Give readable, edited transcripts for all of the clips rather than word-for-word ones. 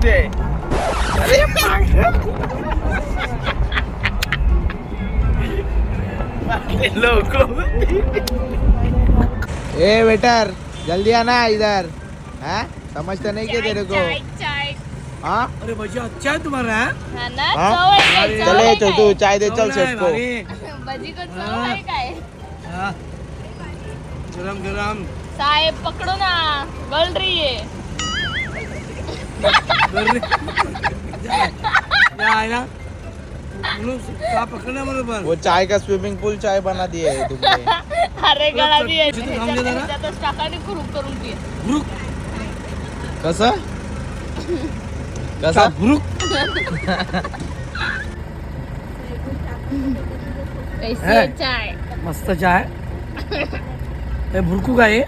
विषय. अरे लोग ए वेटर जल्दी आना इधर. हाँ समझते नहीं क्या तेरे को. हाँ अरे भजी अच्छा है तुम्हारा. चले तो तू चाय दे चल सेठ को. भजी को चव आहे काय. गरम गरम. साहेब पकडो ना गल रही है. ना पकड़ना बरोबर. वो चाय का स्विमिंग पूल चाय बना दिया है तुमने. अरे गळा दी आहे. तिथे थांबले जरा. त्यातच टाकाने कुरूप करून पी. भुरुक कसा कसा भुरुक. कैसी है चाय. मस्त चाय. हे भुरकू काय.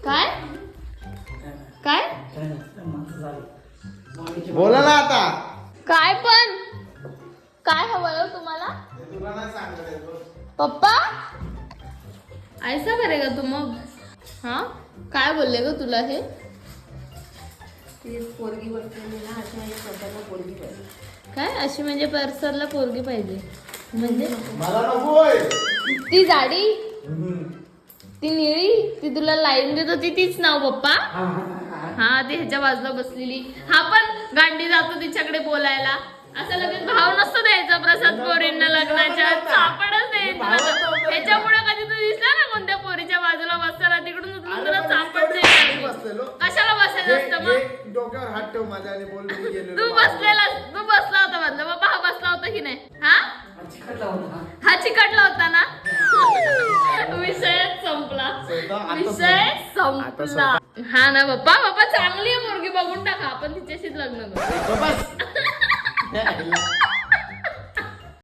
काय काय बोला ना आता. काय पण काय हवं तुम्हाला पप्पा. ऐसा करेगा तू मग. हाँ काय बोलले ग तुला हे. काय अशी म्हणजे पर्सरला पोरगी पाहिजे म्हणजे मला नकोय. ती जाडी ती निळी ती तुला लाईन देत होती तीच नाव पप्पा. हा ती ह्याच्या बाजूला बसलेली. हा पण गांडी जातो तिच्याकडे बोलायला. असं लगेच भाव नसतो द्यायचा प्रसाद पोरींना लग्नाच्या. चापडच द्यायचा. ह्याच्यापुढे कधी तू दिसला ना कोणत्या पोरीच्या बाजूला बसताना तिकडून उचलून तुला चापड द्यायची. कशाला बसायचं असतं मग. डोक्यावर हात ठेव माझ्या आणि बोल मी गेलो. तू बसला होता म्हणलं बाबा. हा बसला होता की नाही. हा चिकटला होता ना. विषयच संपला. विषय संपला. हा ना बाप्पा चांगली आहे मुलगी बघून टाका. आपण तिच्याशीच लग्न करू.